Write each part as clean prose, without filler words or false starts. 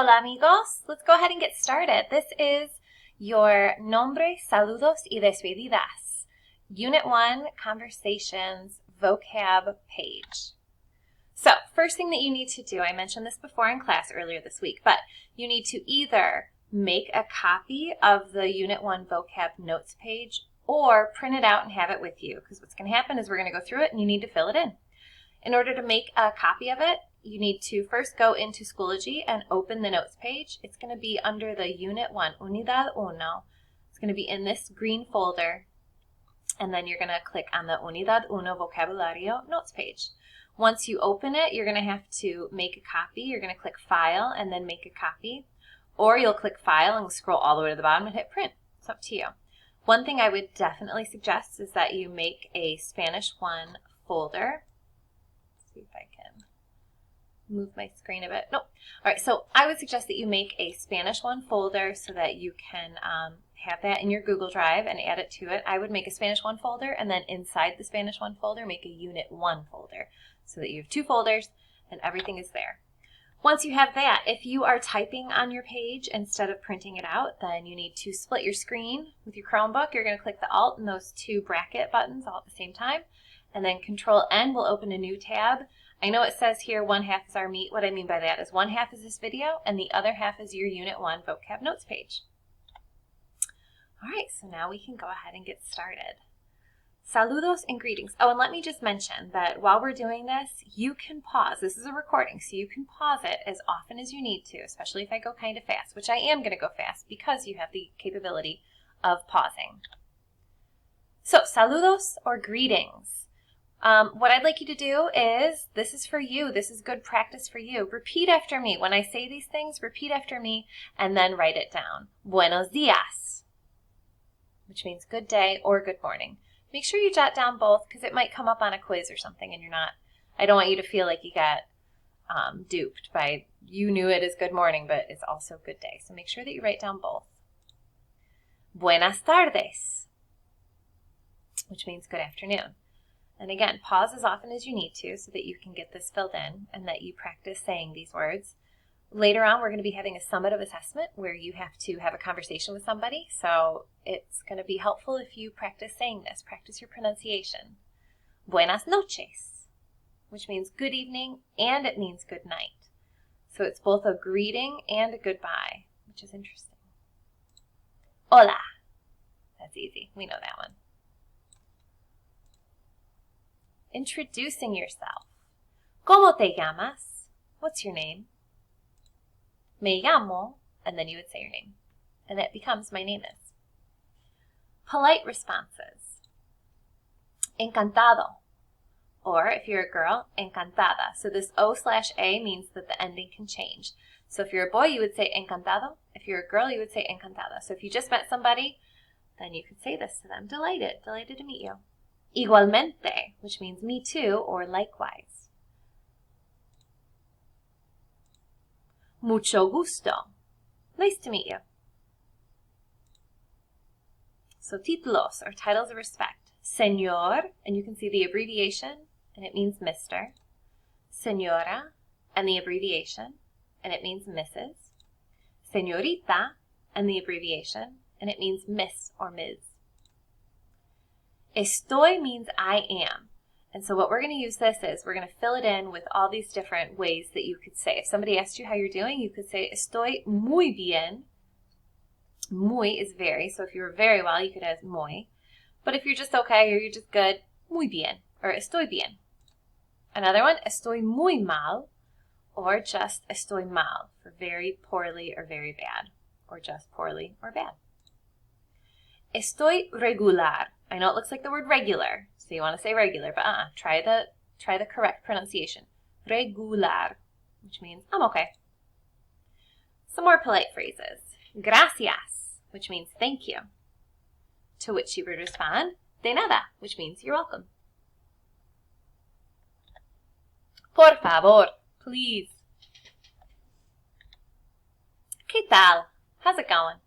Hola amigos, let's go ahead and get started. This is your Nombres, Saludos y Despedidas, Unit 1 Conversations vocab page. So first thing that you need to do, I mentioned this before in class earlier this week, but you need to either make a copy of the Unit 1 vocab notes page or print it out and have it with you, because what's going to happen is we're going to go through it and you need to fill it in. In order to make a copy of it, you need to first go into Schoology and open the notes page. It's going to be under the Unit 1, Unidad 1. It's going to be in this green folder, and then you're going to click on the Unidad 1 Vocabulario notes page. Once you open it, you're going to have to make a copy. You're going to click File and then make a copy, or you'll click File and scroll all the way to the bottom and hit Print. It's up to you. One thing I would definitely suggest is that you make a Spanish 1 folder. Let's see if I can move my screen a bit. Nope. All right, so I would suggest that you make a Spanish 1 folder so that you can have that in your Google Drive and add it to it. I would make a Spanish 1 folder, and then inside the Spanish 1 folder, make a Unit 1 folder so that you have 2 folders and everything is there. Once you have that, if you are typing on your page instead of printing it out, then you need to split your screen with your Chromebook. You're going to click the Alt and those 2 bracket buttons all at the same time, and then Control-N will open a new tab. I know it says here 1/2 is our meet. What I mean by that is 1/2 is this video and the other half is your Unit 1 vocab notes page. All right, so now we can go ahead and get started. Saludos and greetings. Oh, and let me just mention that while we're doing this, you can pause. This is a recording, so you can pause it as often as you need to, especially if I go kind of fast, which I am going to go fast because you have the capability of pausing. So, saludos or greetings. What I'd like you to do is, this is for you, this is good practice for you. Repeat after me. When I say these things, repeat after me and then write it down. Buenos dias, which means good day or good morning. Make sure you jot down both because it might come up on a quiz or something and I don't want you to feel like you got duped by, you knew it as good morning, but it's also good day. So make sure that you write down both. Buenas tardes, which means good afternoon. And again, pause as often as you need to so that you can get this filled in and that you practice saying these words. Later on, we're going to be having a summative assessment where you have to have a conversation with somebody. So it's going to be helpful if you practice saying this. Practice your pronunciation. Buenas noches, which means good evening and it means good night. So it's both a greeting and a goodbye, which is interesting. Hola. That's easy. We know that one. Introducing yourself. ¿Cómo te llamas? What's your name? Me llamo, and then you would say your name. And that becomes my name is. Polite responses. Encantado. Or if you're a girl, encantada. So this O/A means that the ending can change. So if you're a boy, you would say encantado. If you're a girl, you would say encantada. So if you just met somebody, then you could say this to them. Delighted to meet you. Igualmente, which means me too or likewise. Mucho gusto. Nice to meet you. So títulos or titles of respect. Señor, and you can see the abbreviation, and it means Mr. Señora, and the abbreviation, and it means Mrs. Señorita, and the abbreviation, and it means Miss or Ms. Estoy means I am. And so what we're going to use this is we're going to fill it in with all these different ways that you could say. If somebody asked you how you're doing, you could say estoy muy bien. Muy is very, so if you were very well, you could add muy. But if you're just okay or you're just good, muy bien or estoy bien. Another one, estoy muy mal, or just estoy mal for very poorly or very bad, or just poorly or bad. Estoy regular. I know it looks like the word regular, so you want to say regular, but try the correct pronunciation. Regular, which means I'm okay. Some more polite phrases. Gracias, which means thank you. To which you would respond, de nada, which means you're welcome. Por favor, please. ¿Qué tal? How's it going?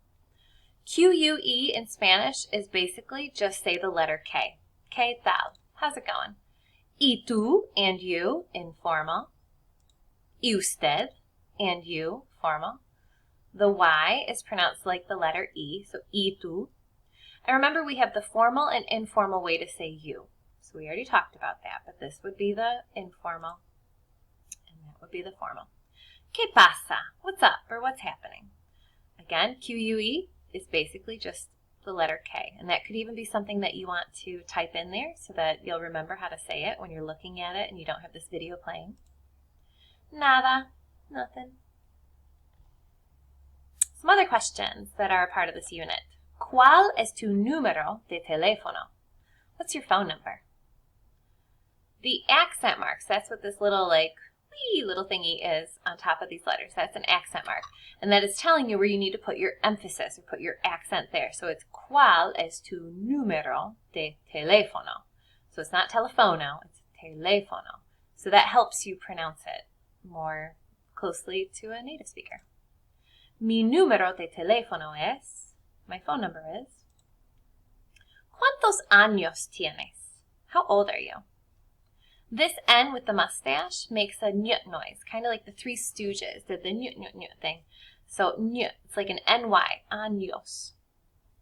QUE in Spanish is basically just say the letter K. ¿Qué tal? How's it going? Y tú and you, informal. Y usted and you, formal. The Y is pronounced like the letter E, so y tú. And remember, we have the formal and informal way to say you. So we already talked about that, but this would be the informal, and that would be the formal. ¿Qué pasa? What's up, or what's happening? Again, QUE is basically just the letter K, and that could even be something that you want to type in there so that you'll remember how to say it when you're looking at it and you don't have this video playing. Nada, nothing. Some other questions that are a part of this unit. ¿Cuál es tu número de teléfono? What's your phone number? The accent marks, that's what this little wee little thingy is on top of these letters. That's an accent mark. And that is telling you where you need to put your emphasis or put your accent there. So it's ¿Cuál es tu número de teléfono? So it's not telefono, it's teléfono. So that helps you pronounce it more closely to a native speaker. Mi número de teléfono es, my phone number is, ¿Cuántos años tienes? How old are you? This N with the mustache makes a nyut noise, kind of like the Three Stooges did the nyut nyut nyut thing. So nyut, it's like an NY, años.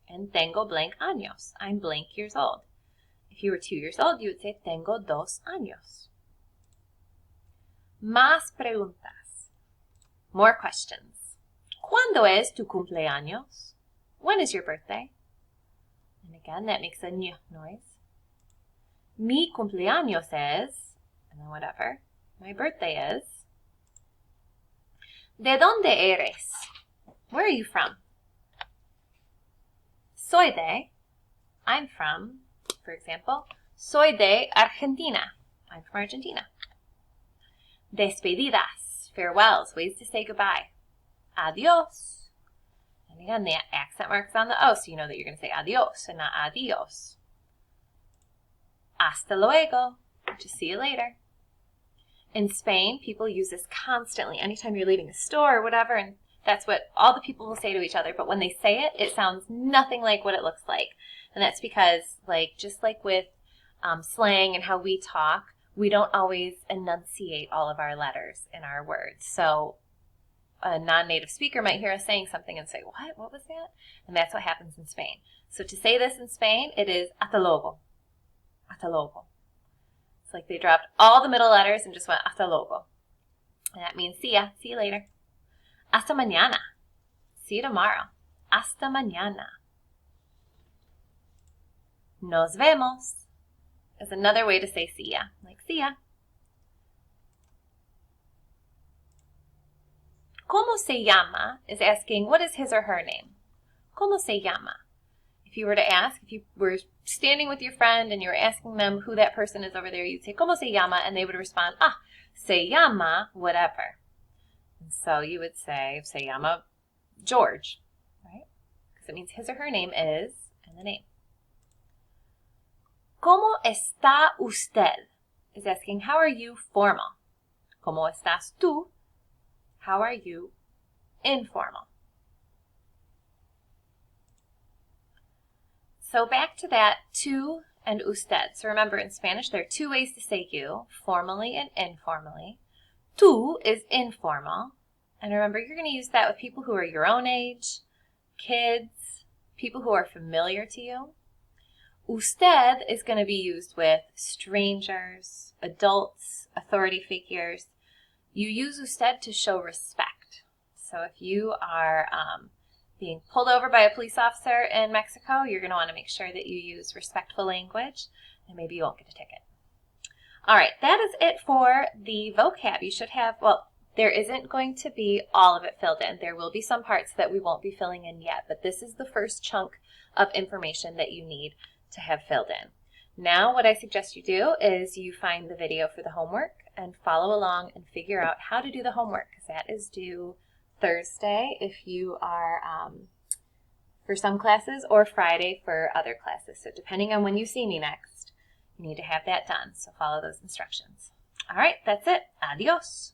And tengo blank años, I'm blank years old. If you were 2 years old, you would say tengo 2 años. Más preguntas. More questions. ¿Cuándo es tu cumpleaños? When is your birthday? And again, that makes a ñ noise. Mi cumpleaños es, and then whatever, my birthday is. ¿De dónde eres? Where are you from? Soy de, I'm from, for example, soy de Argentina. I'm from Argentina. Despedidas, farewells, ways to say goodbye. Adios. And again, the accent mark's on the O, so you know that you're going to say adios and not adios. Hasta luego, which is see you later. In Spain, people use this constantly anytime you're leaving a store or whatever, and that's what all the people will say to each other, but when they say it, it sounds nothing like what it looks like. And that's because, just like with slang and how we talk, we don't always enunciate all of our letters in our words. So a non-native speaker might hear us saying something and say, what? What was that? And that's what happens in Spain. So to say this in Spain, it is hasta luego. Hasta luego. It's like they dropped all the middle letters and just went hasta luego. And that means see ya, see you later. Hasta mañana. See you tomorrow. Hasta mañana. Nos vemos is another way to say see ya, like see ya. ¿Cómo se llama is asking what is his or her name. ¿Cómo se llama? If you were to ask, if you were standing with your friend and you were asking them who that person is over there, you'd say, ¿Cómo se llama? And they would respond, se llama whatever. And so you would say, se llama George, right? Because it means his or her name is, and the name. ¿Cómo está usted? Is asking, how are you formal? ¿Cómo estás tú? How are you informal? So back to that tú and usted. So remember, in Spanish, there are two ways to say you, formally and informally. Tú is informal. And remember, you're going to use that with people who are your own age, kids, people who are familiar to you. Usted is going to be used with strangers, adults, authority figures. You use usted to show respect. So if you are being pulled over by a police officer in Mexico, you're going to want to make sure that you use respectful language, and maybe you won't get a ticket. All right, that is it for the vocab. You should have, well, there isn't going to be all of it filled in. There will be some parts that we won't be filling in yet, but this is the first chunk of information that you need to have filled in. Now what I suggest you do is you find the video for the homework and follow along and figure out how to do the homework, because that is due Thursday if you are for some classes, or Friday for other classes. So depending on when you see me next, you need to have that done. So follow those instructions. All right, that's it. Adios.